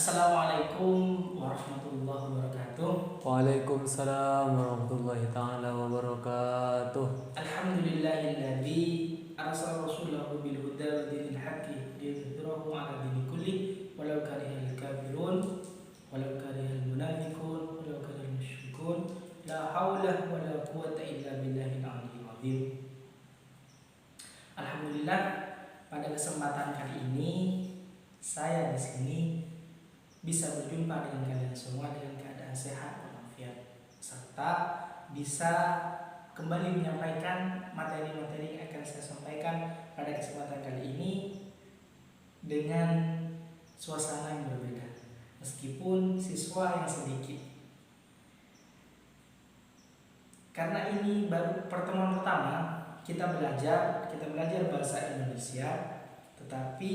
Assalamualaikum warahmatullahi wabarakatuh. Waalaikumsalam warahmatullahi taala wabarakatuh. Alhamdulillahilladzi arsala rasulahu bil huda wa dinil haqqi liyudhhirahu 'ala dini kulli walau karihal kafirun walau karihal munafiqun walau karihal musyrikun la haula wala quwwata illa billahil aliyyil azim. Alhamdulillah, pada kesempatan kali ini saya di sini bisa berjumpa dengan kalian semua dengan keadaan sehat walafiat, serta bisa kembali menyampaikan materi-materi yang akan saya sampaikan pada kesempatan kali ini dengan suasana yang berbeda, meskipun siswa yang sedikit. Karena ini baru pertemuan pertama kita belajar bahasa Indonesia, tetapi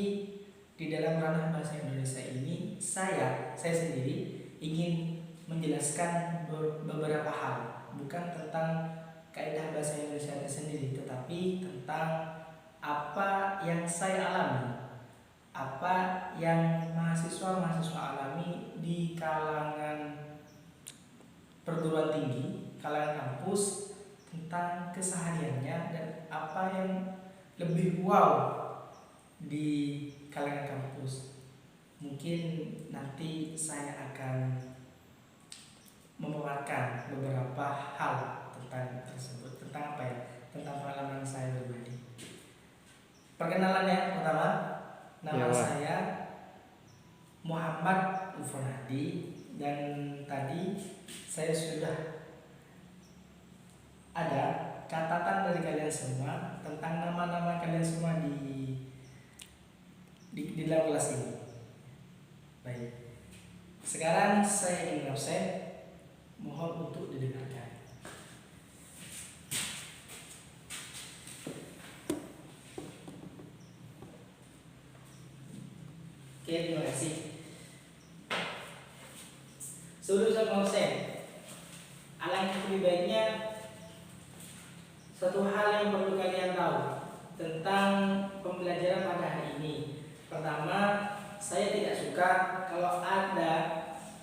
di dalam ranah bahasa Indonesia ini saya sendiri ingin menjelaskan beberapa hal, bukan tentang kaidah bahasa Indonesia itu sendiri, tetapi tentang apa yang saya alami, apa yang mahasiswa alami di kalangan perguruan tinggi, kalangan kampus, tentang kesehariannya dan apa yang lebih wow di kalangan kampus. Mungkin nanti saya akan memaparkan beberapa hal tentang tersebut, tentang apa ya? Tentang pengalaman saya pribadi. Perkenalan yang pertama, nama saya Muhammad Ufron Hadi, dan tadi saya sudah ada catatan dari kalian semua tentang nama-nama kalian semua di dalam kelas ini. Baik, sekarang saya ingin absen, mohon untuk didengarkan. Oke, terima kasih. Sebelum saya absen, alangkah lebih baiknya satu hal yang perlu kalian tahu tentang pembelajaran pada hari ini. Pertama, saya tidak suka kalau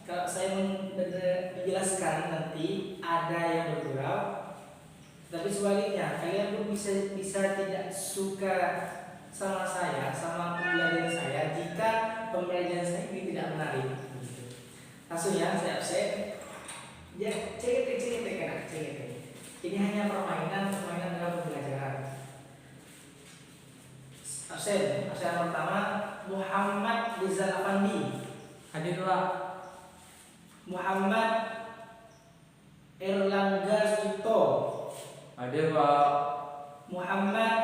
saya menjelaskan nanti ada yang bergurau, tapi sebaliknya kalian pun bisa tidak suka sama saya, sama pembelajaran saya jika pembelajaran saya ini tidak menarik. Langsung ya, saya absen. Ya, cek. Ini hanya permainan dalam pembelajaran. Absen pertama, Muhammad Rizal Afandi. Hadir Pak. Muhammad Erlangga Sucipto. Hadir Pak. Muhammad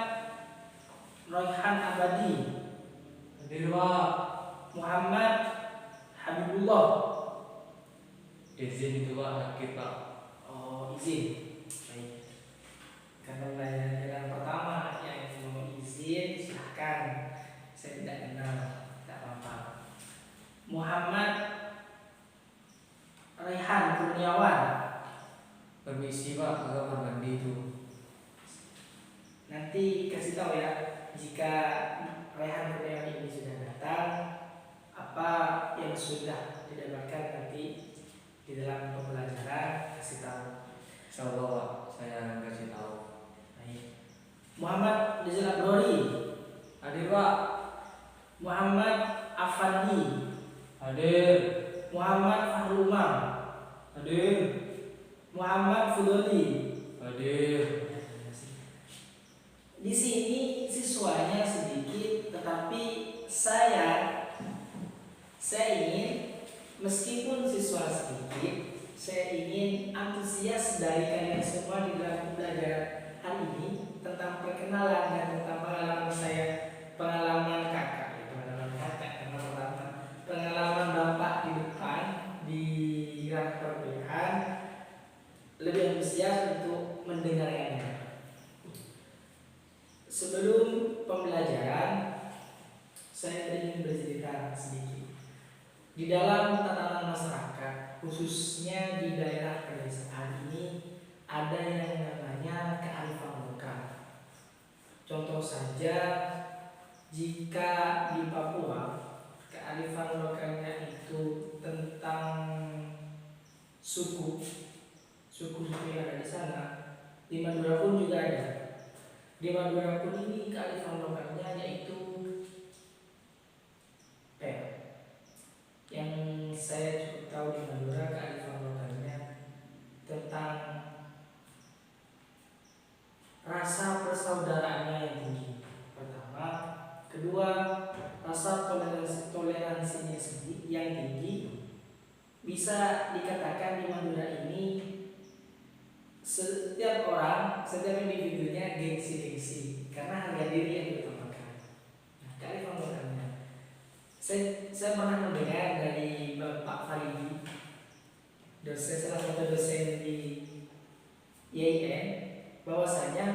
Royhan Abadi. Hadir Pak. Muhammad Habibullah. Izin itu Pak, hak kita. Oh, izin. Baik. Karena pembelajaran pertama yang mau izin, silahkan. Saya tidak kenal, tidak apa-apa. Muhammad Rehan Kurniawan. Permisi Pak, agak berbandi itu. Nanti kasih tahu ya jika Rehan Kurniawan ini sudah datang, apa yang sudah didapatkan nanti di dalam pembelajaran, kasih tahu. Insyaallah Pak, saya akan kasih tahu. Baik. Muhammad Rizal Abrori. Hadir Pak. Muhammad Afandi. Hadir. Muhammad Fahrul Umar. Hadir. Muhammad Fudoli. Hadir. Di sini siswanya sedikit, tetapi saya ingin, meskipun siswa sedikit, saya ingin antusias dari kalian semua di dalam pembelajaran hari ini tentang perkenalan dan tentang pengalaman bapak di depan di ranah perkuliahan, lebih antusias untuk mendengarkannya. Sebelum pembelajaran, saya ingin bercerita sedikit. Di dalam tatanan masyarakat, khususnya di daerah pedesaan ini, ada yang namanya kearifan lokal. Contoh saja, jika di Papua kearifan lokalnya itu kearifan lokalnya yaitu PER. Yang saya cukup tahu di Madura kearifan lokalnya tentang rasa persaudaraannya yang tinggi. Pertama, kedua, rasa toleransinya yang tinggi. Bisa dikatakan di Madura ini setiap orang, setiap individunya gengsi karena harga diri yang diutamakan. Nah, kearifan lokalnya. Saya pernah mendengar dari Bapak Faridi, salah satu dosen di IAIN, bahwasanya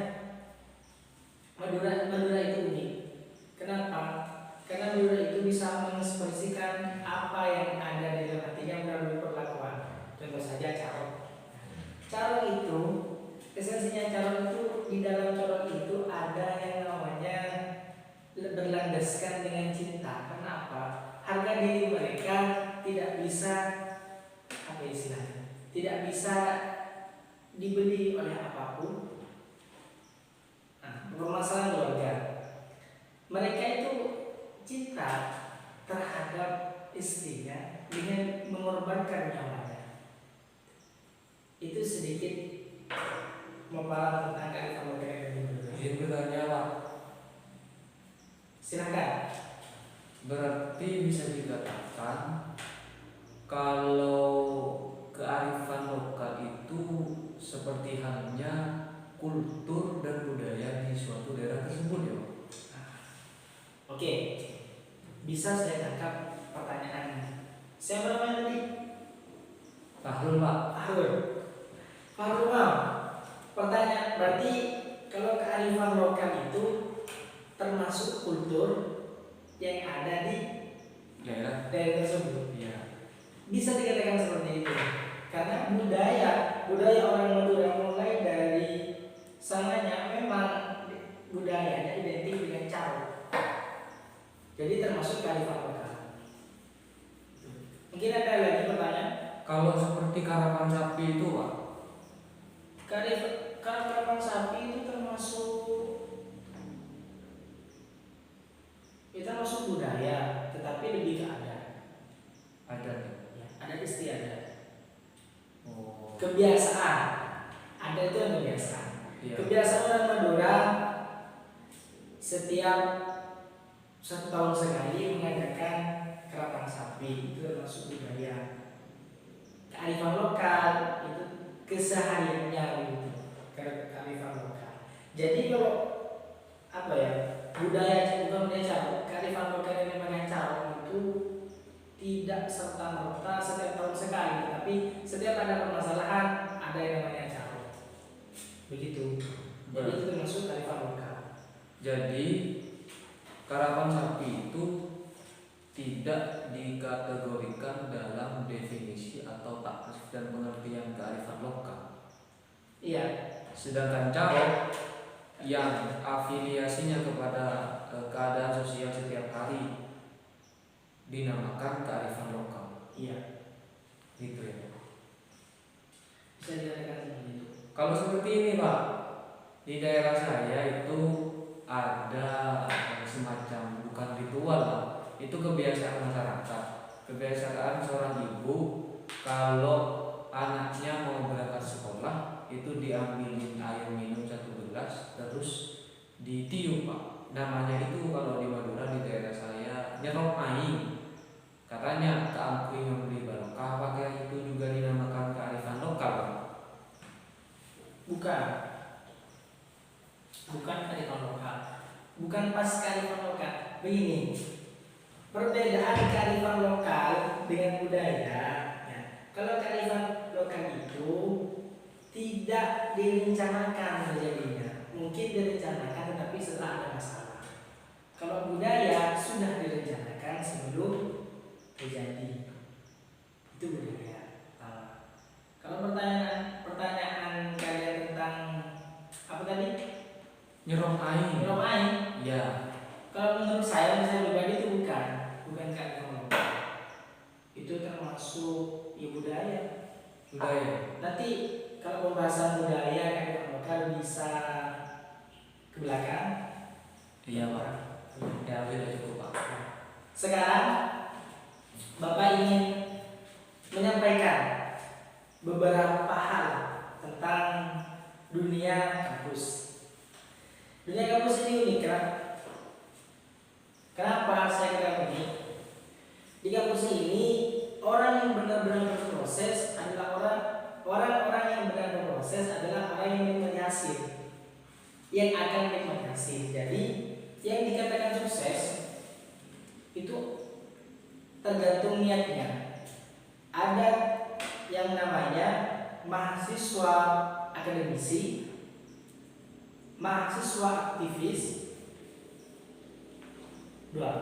Madura itu unik. Kenapa? Karena Madura itu bisa mengekspresikan apa yang ada di dalam hatinya melalui perlakuan. Contoh saja carok. Carok itu, esensinya carok itu, di dalam carok itu ada yang namanya berlandaskan dengan cinta. Kenapa? Harga diri mereka tidak bisa, apa istilahnya, tidak bisa dibeli oleh apapun. Nah, permasalahan keluarga, mereka itu cinta terhadap istrinya dengan mengorbankan nyawanya. Itu sedikit mempelajari tentang kearifan lokal yang dimiliki. Izin bertanya Pak, Silakan. berarti bisa dikatakan kalau kearifan lokal itu seperti halnya kultur dan budaya di suatu daerah tersebut ya Pak? Oke, bisa saya tangkap pertanyaannya. Siapa namanya tadi? Tahlul Pak. Fahrul. Pertanyaan berarti kalau kearifan lokal itu termasuk kultur yang ada di Daerah. daerah tersebut. Iya. Bisa dikatakan seperti itu. Karena budaya orang Madura mulai dari sananya memang budayanya identik dengan carok. Jadi termasuk kearifan lokal. Mungkin ada lagi pertanyaan? Kalau seperti karapan sapi itu Pak, Karapan sapi itu termasuk budaya, tetapi lebih ke adat. ada. Ya, adat istiadat. Oh. Kebiasaan. Ada itu yang kebiasaan. Iya. Kebiasaan orang Madura setiap 1 tahun sekali mengadakan karapan sapi, itu termasuk budaya. Kearifan lokal itu kesehariannya gitu. Kearifan lokal. Jadi kalau apa ya, budaya bukan budaya carok, kearifan lokal yang namanya carok itu tidak serta merta setiap tahun sekali, tapi setiap ada permasalahan ada yang namanya carok. Begitu. Jadi itu termasuk kearifan lokal. Jadi karapan sapi itu tidak dikategorikan dalam definisi atau takrif dan pengertian kearifan lokal. Iya. Sedangkan carok yang afiliasinya kepada keadaan sosial setiap hari dinamakan kearifan lokal. Iya. Gitu ya. Bisa dikatakan seperti itu. Kalau seperti ini Pak, di daerah saya itu ada semacam bukan ritual Pak, itu kebiasaan masyarakat. Kebiasaan seorang ibu kalau anaknya mau berangkat sekolah itu diambilin air minum 1 gelas terus ditiup Pak. Namanya itu kalau di Madura di daerah saya nyerok aing. Katanya keangkuing memberi barokah, apakah itu juga dinamakan kearifan lokal Pak? Bukan kearifan lokal. Bukan pas kearifan lokal. Begini, perbedaan kearifan lokal dengan budaya. Ya. Kalau kearifan lokal itu tidak direncanakan terjadinya, mungkin direncanakan tetapi setelah ada masalah. Kalau budaya sudah direncanakan sebelum terjadi, itu budaya. Kalau pertanyaan kalian tentang apa tadi? Nyerok aing. Nyerok aing. Ya. Kalau menurut saya pribadi itu bukan kearifan lokal. Itu termasuk ya budaya. Nanti kalau pembahasan budaya kearifan lokal bisa ke belakang. Iya Pak. Ya sudah cukup Pak. Sekarang Bapak ingin menyampaikan beberapa hal tentang dunia kampus. Dunia kampus ini unik kan? Kenapa saya katakan unik? Di kampus ini orang yang benar-benar berproses adalah orang-orang yang benar berproses adalah orang yang menikmati hasil, yang akan menikmati hasil. Jadi yang dikatakan sukses itu tergantung niatnya. Ada yang namanya mahasiswa akademisi, mahasiswa aktivis, dua,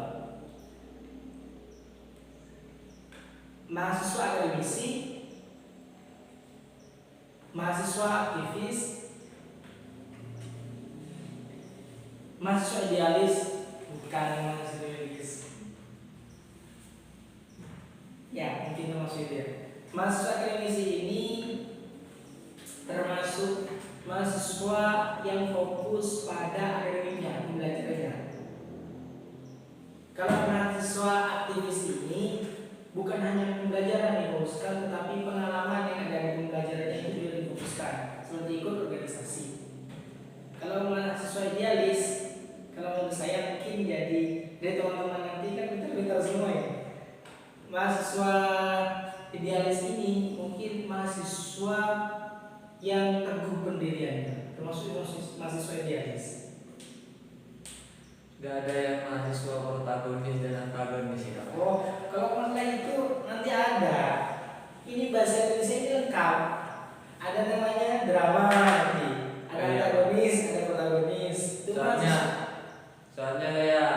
mahasiswa akademisi, mahasiswa aktivis, mahasiswa idealis, bukan mahasiswa idealis. Ya, mungkin termasuk dia. Mahasiswa akademisi ini termasuk mahasiswa yang fokus pada akademiknya, pembelajarannya. Kalau mahasiswa aktivis ini bukan hanya pembelajaran yang difokuskan, tetapi pengalaman yang ada di pembelajarannya itu juga difokuskan, seperti ikut organisasi. Kalau mahasiswa idealis, kalau menurut saya mungkin jadi dari teman-teman nanti kan kita semua ya. Mahasiswa idealis ini mungkin mahasiswa yang teguh pendiriannya, termasuk mahasiswa idealis. Gak ada yang mahasiswa protagonis dan antagonis ya. Oh, kalau online itu nanti ada. Ini bahasa Indonesia ini lengkap. Ada namanya drama nanti. Ada antagonis, ada protagonis. Itu soalnya kayak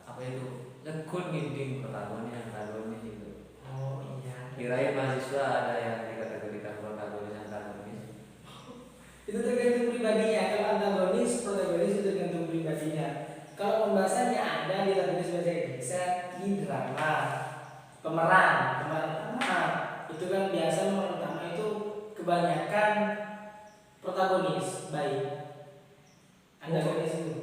apa itu? Lekun nginding protagonis antagonis itu. Oh iya. Kirain mahasiswa ada yang dikategorikan protagonis antagonis. Itu tergantung pribadinya. Kalau antagonis, protagonis itu tergantung pribadinya. Kalau pembahasannya ada di dalam bahasa Indonesia di drama, pemeran utama. Itu kan biasa pemeran utama itu kebanyakan protagonis baik. Antagonis itu.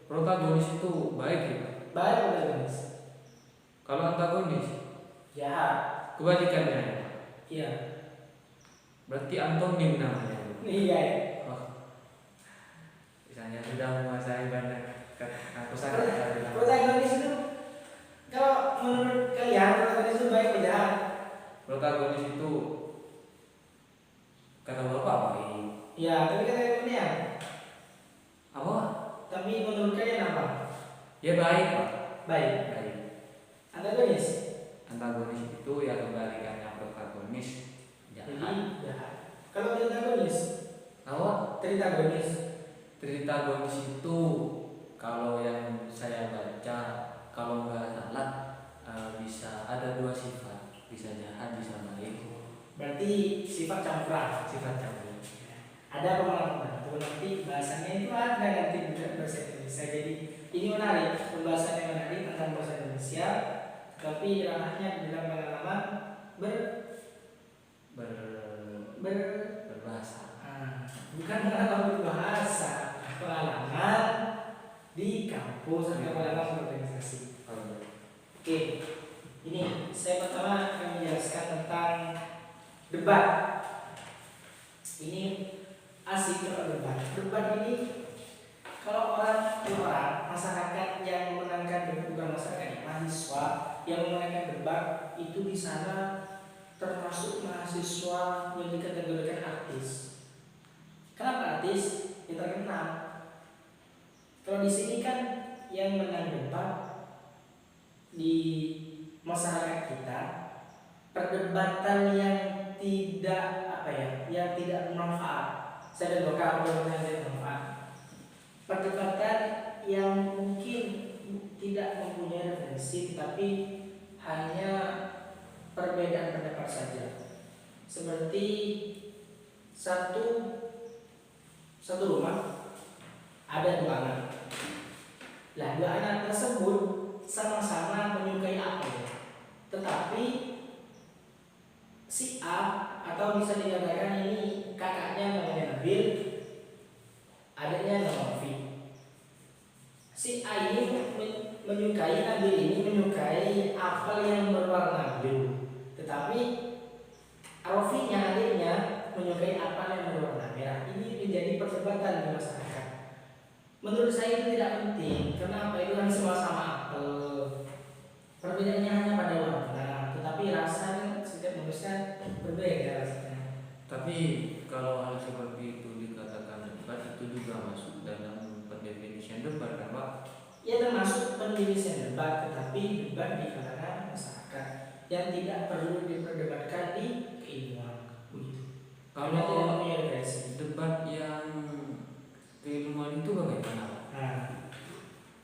Protagonis itu baik ya. Baik protagonis. Kalau antagonis Jahat. kebalikannya. Iya. Berarti antonim namanya. Iya. Oh. Misalnya sudah menguasai banyak aku sangat protagonis itu kalau menurut kalian protagonis itu baik atau jahat? Protagonis itu kata bapak baik. Iya, tapi kata kalian Apa? tapi menurut kalian apa? Ya baik Pak. Baik. Baik. Antagonis. Antagonis itu ya kebalikannya protagonis. Jadi Jahat. jahat. Kalau tritagonis, Apa? tritagonis. Tritagonis itu kalau yang saya baca kalau nggak salah bisa ada dua sifat, bisa jahat bisa baik. Berarti sifat campuran. Sifat campur. Ada pengalaman itu nanti bahasannya itu ada nanti juga bahasa Indonesia. Jadi ini menarik, pembahasan yang menarik tentang bahasa Indonesia, tapi ranahnya di dalam pengalaman berbahasa. Bukan pengalaman berbahasa, pengalaman di kampus atau pengalaman berorganisasi. Oke, ini saya pertama akan menjelaskan tentang debat. Ini asik kalau debat. Debat ini kalau orang masyarakat yang memenangkan, bukan masyarakat, mahasiswa yang memenangkan debat itu di sana termasuk mahasiswa yang dikategorikan artis. Kenapa artis? Yang terkenal. Kalau di sini kan yang menang debat di masyarakat kita perdebatan yang tidak yang tidak bermanfaat. Saya berdoa yang tidak bermanfaat. Perdebatan yang mungkin tidak mempunyai referensi, tapi hanya perbedaan pendapat saja. Seperti satu rumah ada dua anak. Lah dua anak tersebut sama-sama menyukai apel, tetapi si A atau bisa dikatakan ini kakaknya namanya Nabil, adiknya namanya Novi. apel yang berwarna biru. Tetapi Rofinya adiknya menyukai apel yang berwarna merah. Ini menjadi perdebatan di masyarakat. Menurut saya itu tidak penting, karena apa itu kan sama-sama apel. Perbedaannya hanya pada warna, tetapi rasa kan setiap manusia berbeda rasanya. Tapi kalau hal seperti itu dikatakan debat, itu juga masuk dalam pendefinisian debat kan Pak? Ya termasuk pendefinisian debat, tetapi debat di kalangan masyarakat yang tidak perlu diperdebatkan di keilmuan. Karena tidak Kalau punya referensi. debat yang keilmuan itu bagaimana Pak? Nah,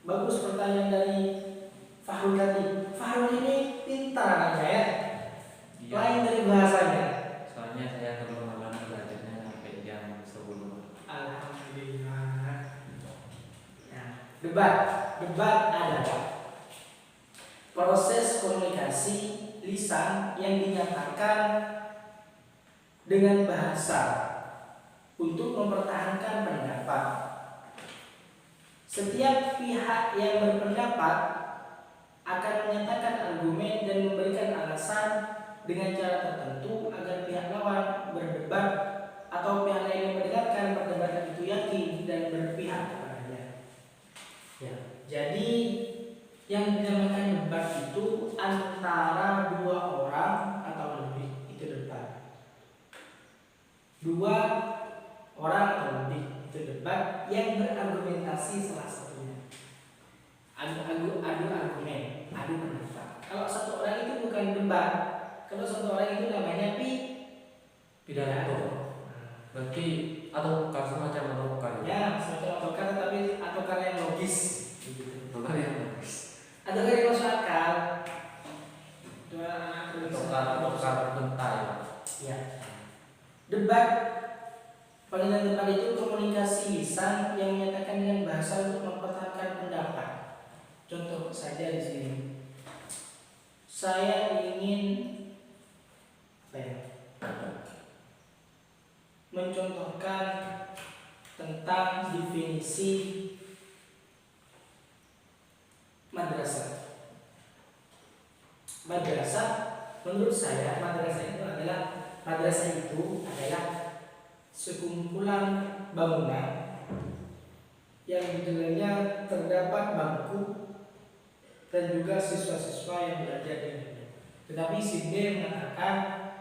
bagus pertanyaan dari Fahrul tadi. Fahrul ini pintar aja ya, Iya. lain dari bahasanya. Soalnya saya terlalu malam belajarnya sampai jam 10. Alhamdulillah. Nah, debat adalah proses komunikasi lisan yang dinyatakan dengan bahasa untuk mempertahankan pendapat. Setiap pihak yang berpendapat akan menyatakan argumen dan memberikan alasan dengan cara tertentu agar pihak lawan berdebat atau pihak lain yang mendengarkan perdebatan itu yakin dan berpihak kepadanya. Ya, jadi yang dinamakan debat itu antara dua orang atau lebih, itu debat. Dua orang atau lebih, itu debat yang berargumentasi salah satunya. Adu argumen, adu pendapat. Kalau satu orang itu bukan debat, kalau satu orang itu namanya Pidato. Berarti atau semacam rokar. Ya, semacam otokar, tapi otokar yang logis. Rokar yang bagus. Otokar yang masuk akal. Rokar bentai. Ya. Debat, panggilan debat itu komunikasi lisan yang menyatakan dengan bahasa untuk mempertahankan pendapat. Contoh saja di sini. Saya ingin mencontohkan tentang definisi madrasah. Madrasah, menurut saya madrasah itu adalah sekumpulan bangunan yang di dalamnya terdapat bangku dan juga siswa-siswa yang belajar di dalamnya. Tetapi si B mengatakan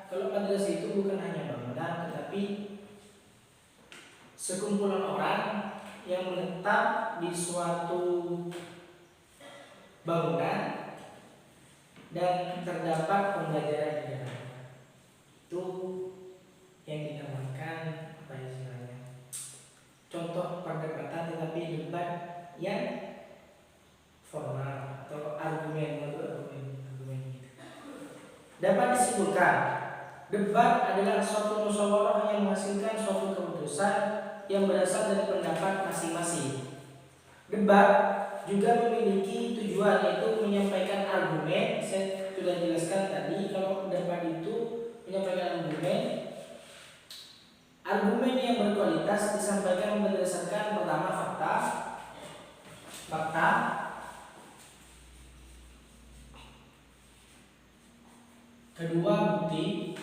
kalau madrasah itu bukan hanya bangunan, tetapi sekumpulan orang yang menetap di suatu bangunan dan terdapat pembelajaran di dalamnya. Itu yang dinamakan apa istilahnya? Contoh perdebatan, tetapi debat yang formal atau argumen gitu. Dapat disimpulkan, debat adalah suatu musyawarah yang menghasilkan suatu keputusan yang berasal dari pendapat masing-masing. Debat juga memiliki tujuan, yaitu menyampaikan argumen. Saya sudah jelaskan tadi, kalau debat itu menyampaikan argumen yang berkualitas disampaikan berdasarkan pertama fakta, kedua bukti,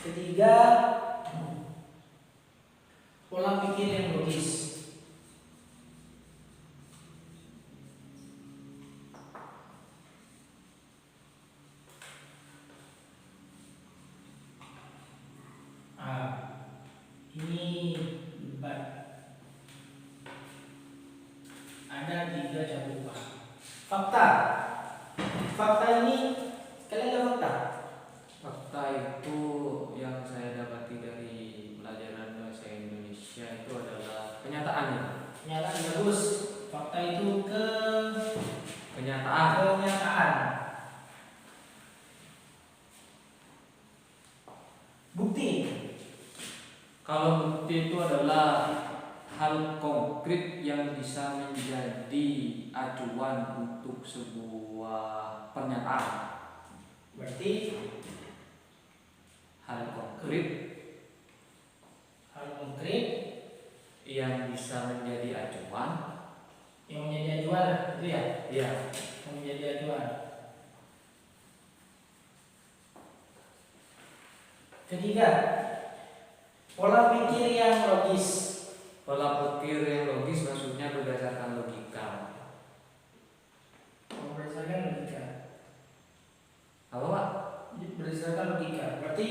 ketiga pola pikir yang logis. Ini debat. Ada 3 cakupan. Fakta ini kalian ada fakta? Fakta itu yang saya dapati dari pelajaran bahasa Indonesia itu adalah kenyataannya. Kenyataan bagus. Fakta itu Kenyataan. Bukti. Kalau bukti itu adalah hal konkret yang bisa menjadi acuan untuk sebuah pernyataan. Berarti Hal konkret hal konkret yang bisa menjadi acuan yang menjadi acuan itu ya, Iya. yang menjadi acuan. Ketiga, pola pikir yang logis. Pola pikir yang logis maksudnya berdasarkan logika. Berdasarkan logika. Apa Pak? Berdasarkan logika. Berarti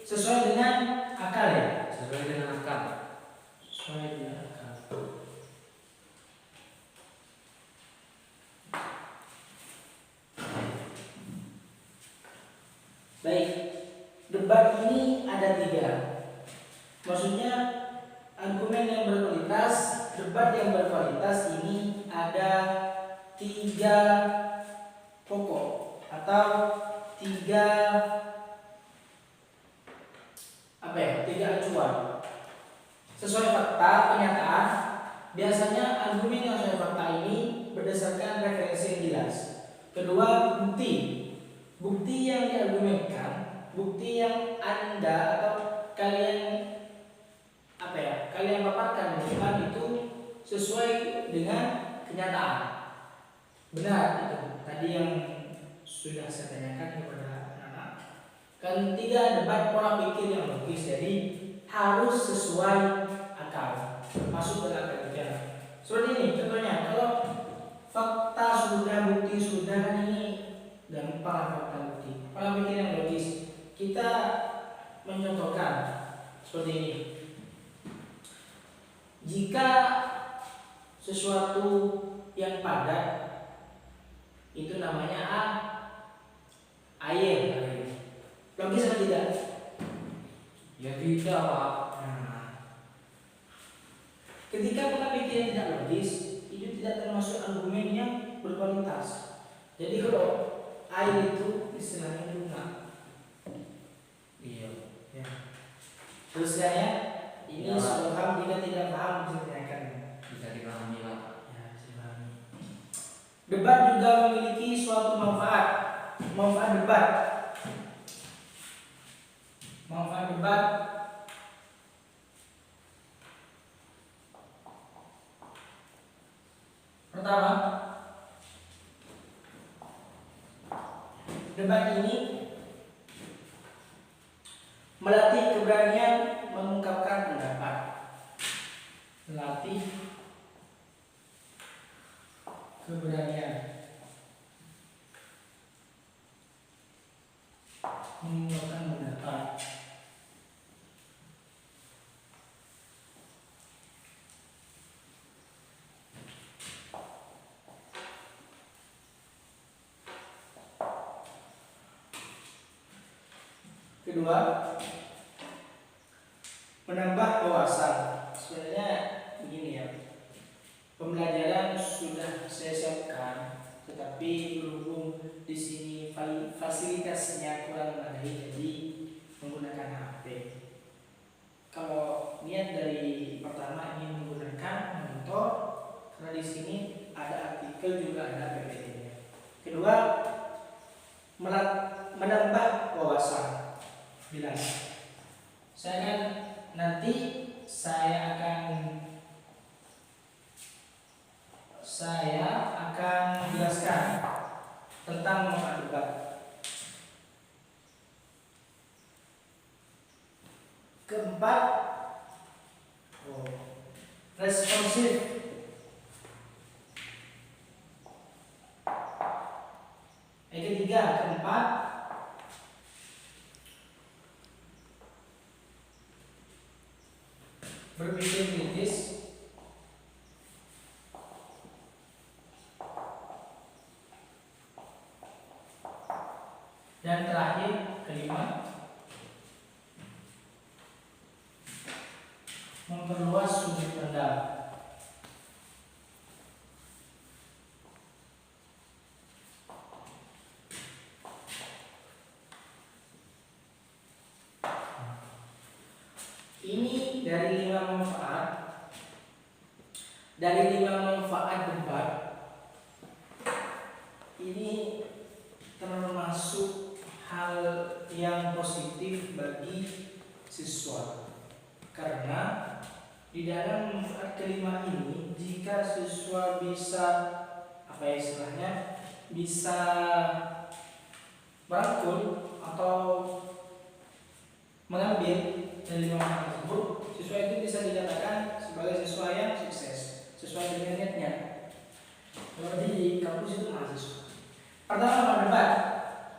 sesuai dengan akal ya? Sesuai dengan akal. Sesuai dengan akal. Baik, debat ini ada 3. Maksudnya argumen yang berkualitas, debat yang berkualitas ini ada 3 pokok atau 3 acuan. Sesuai fakta kenyataan, biasanya argumen yang sesuai fakta ini berdasarkan referensi yang jelas. Kedua, bukti yang diargumenkan, bukti yang Anda atau kalian kalian paparkan di depan itu sesuai dengan kenyataan. Benar itu tadi yang sudah saya tanyakan kepada anak-anak. Ketiga, debat pola pikir yang logis, jadi harus sesuai akal, masuk ke akal pikiran. Seperti ini contohnya, kalau fakta sudah, bukti sudah, kan ini gampang fakta bukti. Pola pikir yang logis, kita mencontohkan seperti ini. Jika sesuatu yang padat itu namanya air. Logis atau tidak? Ya tidak Pak. Nah, ketika pola pikir tidak logis, itu tidak termasuk argumen yang berkualitas. Jadi kalau air itu istilahnya bunga. Iya. Ya. Terus ya, ini Ya. sudah paham, jika tidak paham bisa ditanyakan. Bisa dipahami Pak. Ya, bisa dipahami. Debat juga memiliki suatu manfaat. Manfaat debat. Manfaat debat pertama, debat ini melatih keberanian mengungkapkan pendapat. Melatih keberanian mengungkapkan pendapat. Kedua, menambah wawasan. Sebenarnya begini ya, pembelajaran sudah saya siapkan, tetapi berhubung di sini fasilitasnya kurang memadai, jadi menggunakan HP. Kalau niat dari pertama ingin menggunakan monitor, karena di sini ada artikel juga ada PPT-nya. Kedua, menambah wawasan. Bilang, nanti saya akan menjelaskan tentang manfaat debat. Keempat, responsif. Keempat, berpikir kritis. Dan terakhir, kelima, memperluas sudut pandang. Ini dari 5 manfaat. Dari 5 manfaat debat, ini termasuk hal yang positif bagi siswa, karena Di dalam manfaat kelima ini, jika siswa bisa apa ya istilahnya, bisa merangkul atau mengambil dari lima manfaat tersebut, siswa itu bisa dikatakan sebagai siswa yang sukses sesuai dengan niatnya. Kalau di kampus itu mahasiswa. Pertama, berdebat,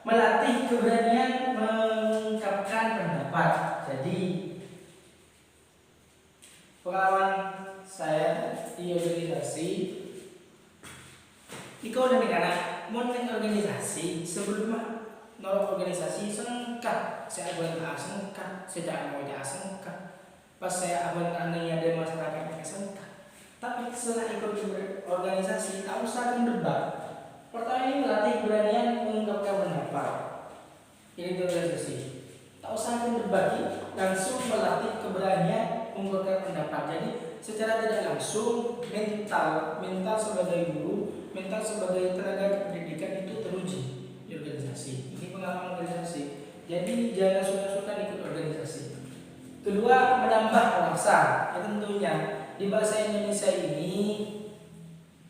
melatih keberanian mengungkapkan pendapat. Jadi pengalaman saya di organisasi, iko dan negara mau organisasi sebelum nolok organisasi sengkak, saya abang sengkak, sejak mau tidak sengkak, pas saya abang aneh ada masyarakat yang sengkak. Tapi setelah ikut organisasi, tak usah debat. Pertama ini melatih keberanian mengungkapkan pendapat. Ini di organisasi. Tak usah debat, langsung melatih keberanian mengungkapkan pendapat. Jadi secara tidak langsung mental sebagai guru, mental sebagai tenaga pendidikan itu teruji di organisasi. Ini pengalaman organisasi. Jadi jangan suka-suka ikut organisasi. Kedua, menambah wawasan. Ya, tentunya di bahasa Indonesia ini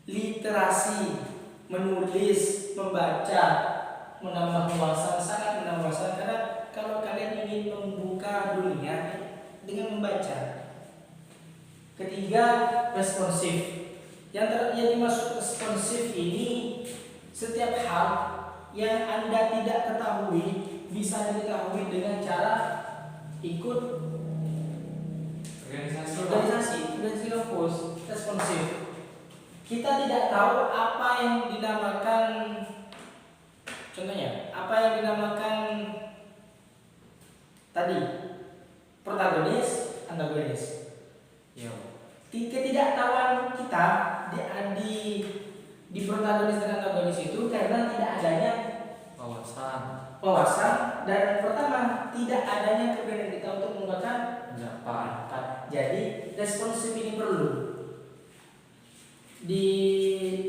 literasi, menulis, membaca, menambah wawasan, sangat menambah wawasan. Karena kalau kalian ingin membuka dunia dengan membaca. Ketiga, responsif. Yang dimaksud responsif ini, setiap hal yang Anda tidak ketahui bisa diketahui dengan cara ikut organisasi kampus. Responsif. Kita tidak tahu apa yang dinamakan, contohnya apa yang dinamakan tadi protagonis, antagonis. Ya. Ketidaktahuan kita di protagonis dan antagonis itu karena tidak adanya wawasan dan pertama tidak adanya keberanian kita untuk menggunakan pendapat. Jadi responsif ini perlu di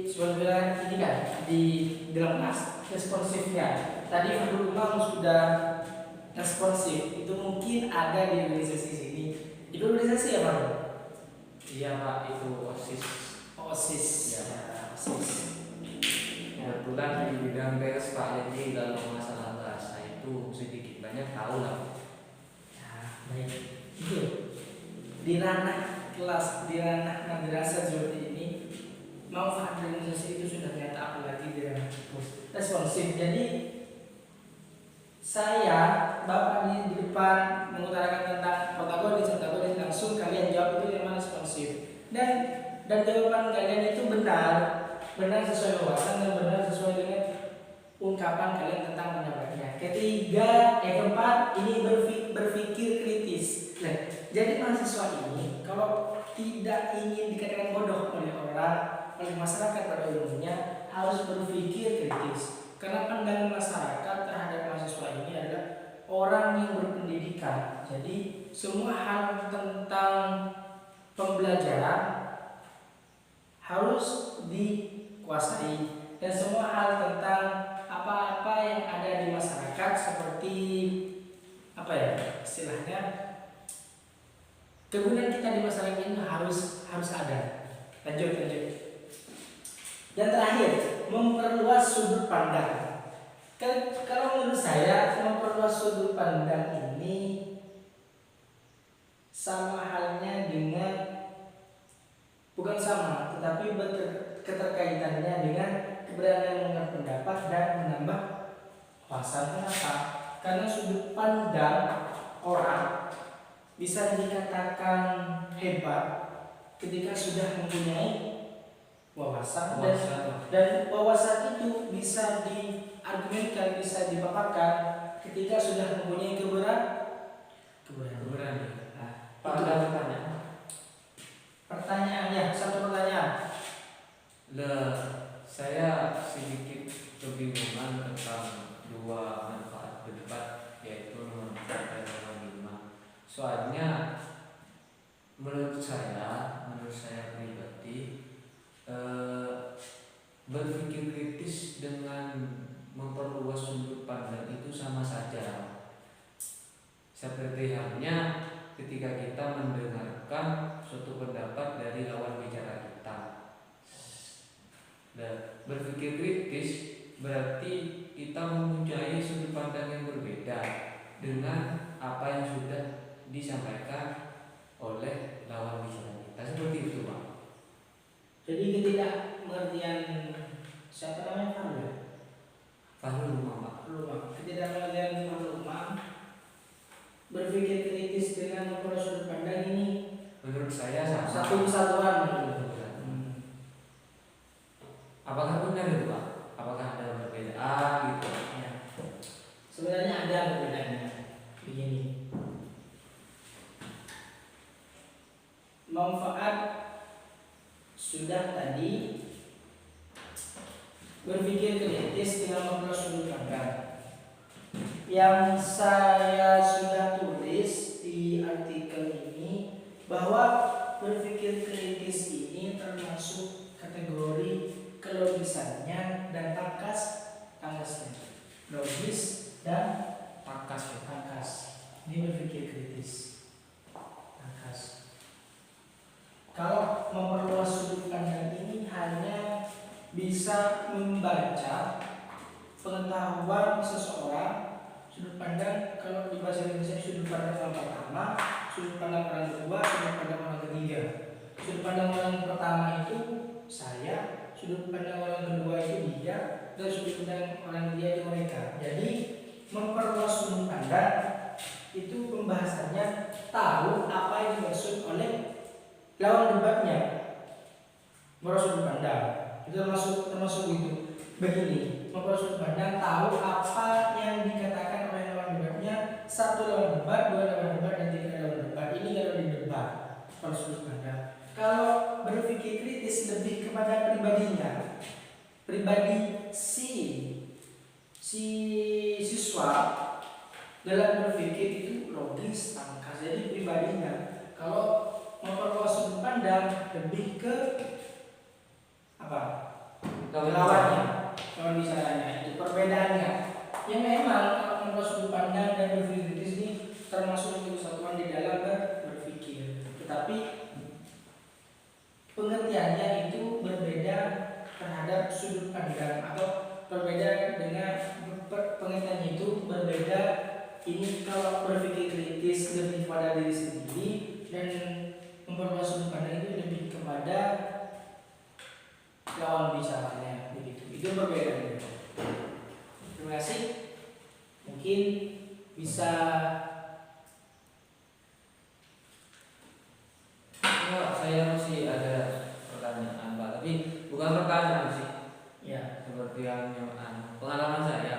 sebenarnya ini kan di dalam responsifnya. Tadi Fadul Umam sudah responsif, itu mungkin ada di organisasi sini. Itu organisasi apa? Iya Pak, itu OSIS. OSIS. Ya. OSIS. Kebetulan di bidang pers Pak, jadi kalau masalah bahasa itu sedikit banyak tahu lah. Ya, baik. Itu di ranah kelas, di ranah madrasah seperti ini, manfaat organisasi itu sudah nyata, apalagi di ranah kampus. Responsif. Jadi saya Bapak di depan mengutarakan tentang protagonis, antagonis, langsung kalian jawab itu yang mana responsif. Dan jawaban kalian itu benar sesuai wawasan dan benar sesuai dengan ungkapan kalian tentang pendapatnya. Keempat, ini berpikir kritis. Nah, jadi mahasiswa ini kalau tidak ingin dikatakan bodoh oleh masyarakat pada umumnya, harus berpikir kritis. Karena pandangan masyarakat terhadap mahasiswa ini adalah orang yang berpendidikan. Jadi semua hal tentang pembelajaran harus dikuasai, dan semua hal tentang apa-apa yang ada di masyarakat seperti apa ya istilahnya, kegunaan kita di masyarakat ini harus ada. Lanjut. Yang terakhir, memperluas sudut pandang. Kalau menurut saya memperluas sudut pandang ini sama halnya dengan, bukan sama, tetapi keterkaitannya dengan keberanian mengungkapkan pendapat dan menambah wawasan. Kenapa? Karena sudut pandang orang bisa dikatakan hebat ketika sudah mempunyai wawasan. Dan wawasan itu bisa diargumenkan, bisa dipaparkan ketika sudah mempunyai keberanian. Nah, itu pertanyaannya, satu pertanyaan. Saya sedikit kebingungan tentang dua manfaat berdebat, yaitu nomor 4 dan nomor 5. Soalnya menurut saya pribadi, berpikir kritis dengan memperluas sudut pandang itu sama saja. Seperti halnya ketika kita mendengarkan suatu pendapat dari lawan bicara kita. Dan berpikir kritis berarti kita mempunyai sudut pandang yang berbeda dengan apa yang sudah disampaikan oleh lawan bicara kita. Seperti itu, Pak. Jadi ketidakmengertian siapa namanya Fahru? Fahru Umam, Pak. Ketidakmengertian Fahru Umam berpikir kritis dengan memperoleh sudut pandang ini Menurut saya sama. satu kesatuan. Apakah benar itu, Pak? Apakah ada perbedaan gitu? Ya. Sebenarnya ada perbedaannya. Begini. Manfaat sudah tadi berpikir kritis dengan memperoleh sudut pandang. Yang saya sudah tulis di artikel ini bahwa berpikir kritis ini termasuk kategori kelogisannya dan tangkasnya. Logis dan tangkas. Ini berpikir kritis. Tangkas. Kalau memperluas sudut pandang ini hanya bisa membaca pengetahuan seseorang. Sudut pandang kalau di bahasa Indonesia sudut pandang orang pertama, sudut pandang orang kedua, sudut pandang orang ketiga. Sudut pandang orang pertama itu saya, sudut pandang orang kedua itu dia, dan sudut pandang orang ketiga itu mereka. Jadi memperluas sudut pandang itu pembahasannya tahu apa yang dimaksud oleh lawan debatnya. Memperluas sudut pandang itu termasuk itu. Begini, memperluas sudut pandang tahu apa yang dikatakan oleh lawan debatnya. Satu lawan debat, dua lawan debat, dan tiga lawan debat. Ini kalau di debat memperluas sudut pandang. Kalau berpikir kritis lebih kepada pribadinya, pribadi si siswa dalam berpikir itu logis, tangkas. Jadi pribadinya. Kalau memperluas sudut pandang lebih ke apa? Lawannya, lawan bicaranya. Itu perbedaannya. Yang memang kalau memperluas sudut pandang dan berpikir kritis ini termasuk kesatuan di dalam berpikir. Tetapi pengertiannya itu berbeda terhadap sudut pandang atau berbeda dengan pengertiannya itu berbeda. Ini kalau berpikir kritis lebih pada diri sendiri dan memperluas sudut pandang itu lebih kepada lawan bicaranya, begitu. Itu berbeda. Terima kasih. Mungkin bisa Saya masih ada pertanyaan, Pak, tapi bukan pertanyaan sih. ya. Seperti yang pengalaman saya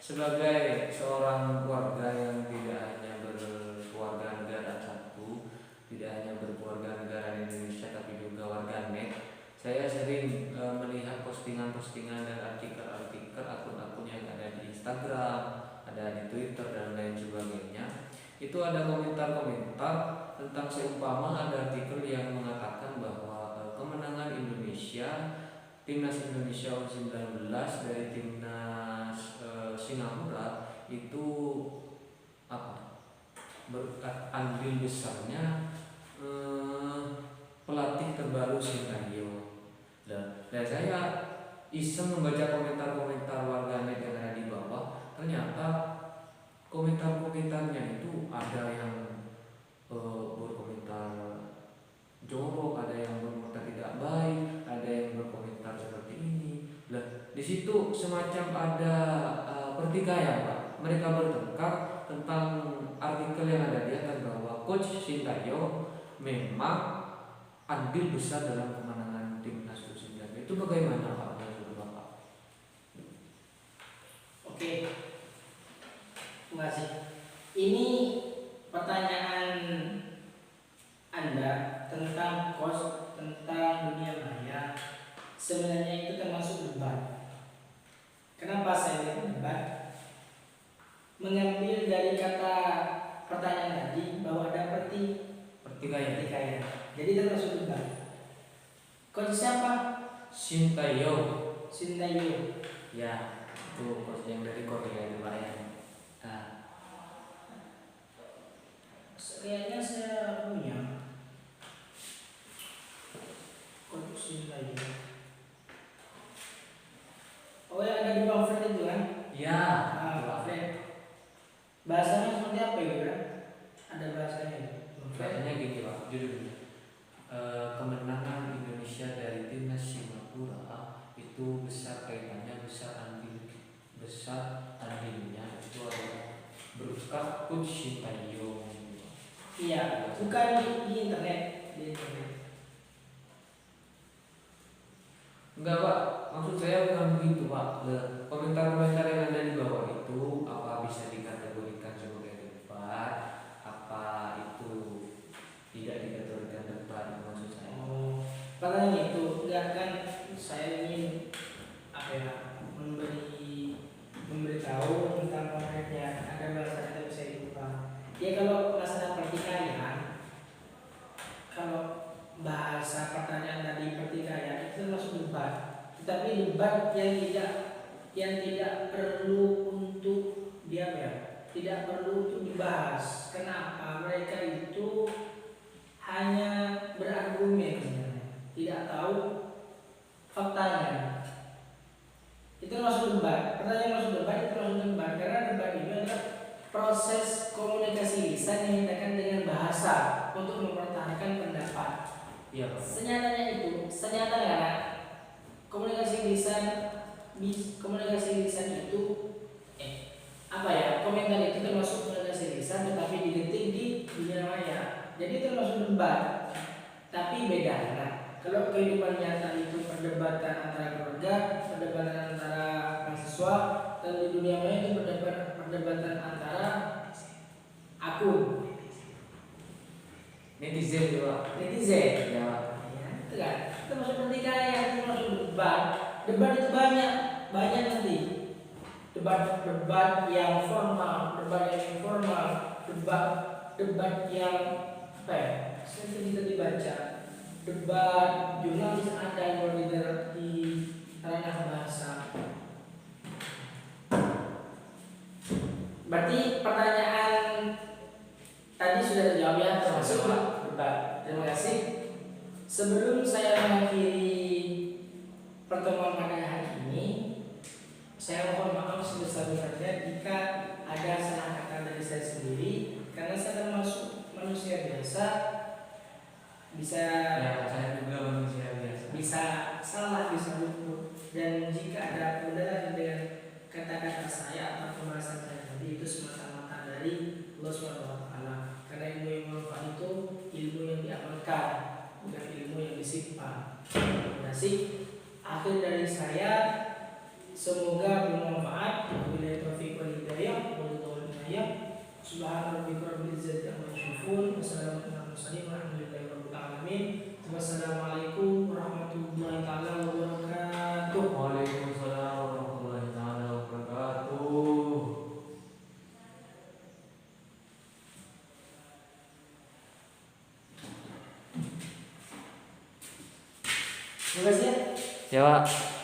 sebagai seorang warga yang tidak hanya berkeluarga negara satu, tidak hanya berkeluarga negara Indonesia, tapi juga warga net. Saya sering melihat postingan-postingan dan artikel-artikel akun-akun yang ada di Instagram, ada di Twitter dan lain sebagainya. Itu ada komentar-komentar tentang seumpama ada artikel yang mengatakan bahwa kemenangan Indonesia, timnas Indonesia U19 dari timnas Singapura itu andil besarnya pelatih terbaru Sintayong. Dan saya iseng membaca komentar-komentar warganet yang ada di bawah, ternyata komentar-komentarnya itu ada yang berkomentar jorok, ada yang berkomentar tidak baik, ada yang berkomentar seperti ini. Di situ semacam ada pertikaian, Pak. Mereka bertengkar tentang artikel yang ada di atas bahwa Coach Sintayong memang andil besar dalam kemenangan timnas U19. Itu bagaimana, Pak? Menurut Bapak? Oke. Terima kasih. Ini pertanyaan Anda tentang coach, tentang dunia maya. Sebenarnya itu termasuk debat. Kenapa saya bilang debat? Mengambil dari kata pertanyaan tadi bahwa ada pertikaian. Jadi termasuk debat. Coach siapa? Sintayong. Ya, Itu coach yang dari Korea itu, Pak, ya. Kayaknya saya punya. Sintayong. Oh yang ada di pamflet itu kan? Ya, Pamflet. Bahasanya seperti apa ya kan? Ada bahasanya. bahasanya gini Pak, judulnya kemenangan Indonesia dari timnas Singapura itu besar kaitannya besar andilnya itu adalah berkat Coach Sintayong. Iya, bukan di internet, di internet. Enggak Pak, maksud saya bukan begitu Pak. Komentar-komentar yang ada di bawah itu apa bisa dikategorikan sebagai debat, apa itu tidak dikategorikan debat, maksud saya. Oh, padahal itu enggak kan saya ingin apa ya memberitahu tentang konkretnya ada bahasa kita bisa lupa. Ya kalau masalah pertikaian, kalau bahasa pertanyaan tadi pertikaian itu termasuk debat, tetapi debat yang tidak perlu untuk tidak perlu untuk dibahas. Kenapa? Mereka itu hanya berargumen, tidak tahu faktanya. Itu masuk debat. Pertanyaan masuk debat itu masuk debat karena debat ini adalah proses komunikasi lisan yang diadakan dengan bahasa untuk mempertahankan pendapat. Iya Pak. Senyatanya komunikasi lisan itu komentar itu termasuk komunikasi lisan tetapi didetik di dunia maya. Jadi termasuk debat. Tapi beda. Nah, kalau kehidupan nyata itu perdebatan antara keluarga, perdebatan antara mahasiswa, dan di dunia maya itu perdebatan antara akun Netizen juga. netizen. Ya. Itu kan termasuk pertikaian, termasuk debat. Debat itu banyak nanti. Debat yang formal, debat yang informal, debat yang sering kita dibaca. Debat jurnalis ada yang di ranah bahasa. Berarti pertanyaan tadi sudah terjawab ya, termasuk debat. Terima kasih. Sebelum saya mengakhiri pertemuan pada hari ini, saya mohon maaf sebesar-besarnya jika ada salah kata dari saya sendiri, karena saya termasuk manusia biasa, bisa saya juga manusia biasa. Bisa salah, bisa luput, dan jika ada kebenaran dengan kata-kata saya atau pembahasan saya tadi itu semata-mata dari Allah SWT. Karena ilmu yang bermanfaat itu ilmu yang diamalkan, bukan ilmu yang disimpan. Terima kasih. Akhir dari saya, semoga bermanfaat. Wabillahi taufiq wal hidayah. Subhana rabbika rabbil izzati amma yasifun. Wassalamu ala mursalin walhamdulillahi rabbil alamin. Wassalamualaikum warahmatullahi taala wabarakatuh. Waalaikumsalam warahmatullahi taala wabarakatuh. Terima kasih ya. Ya Pak.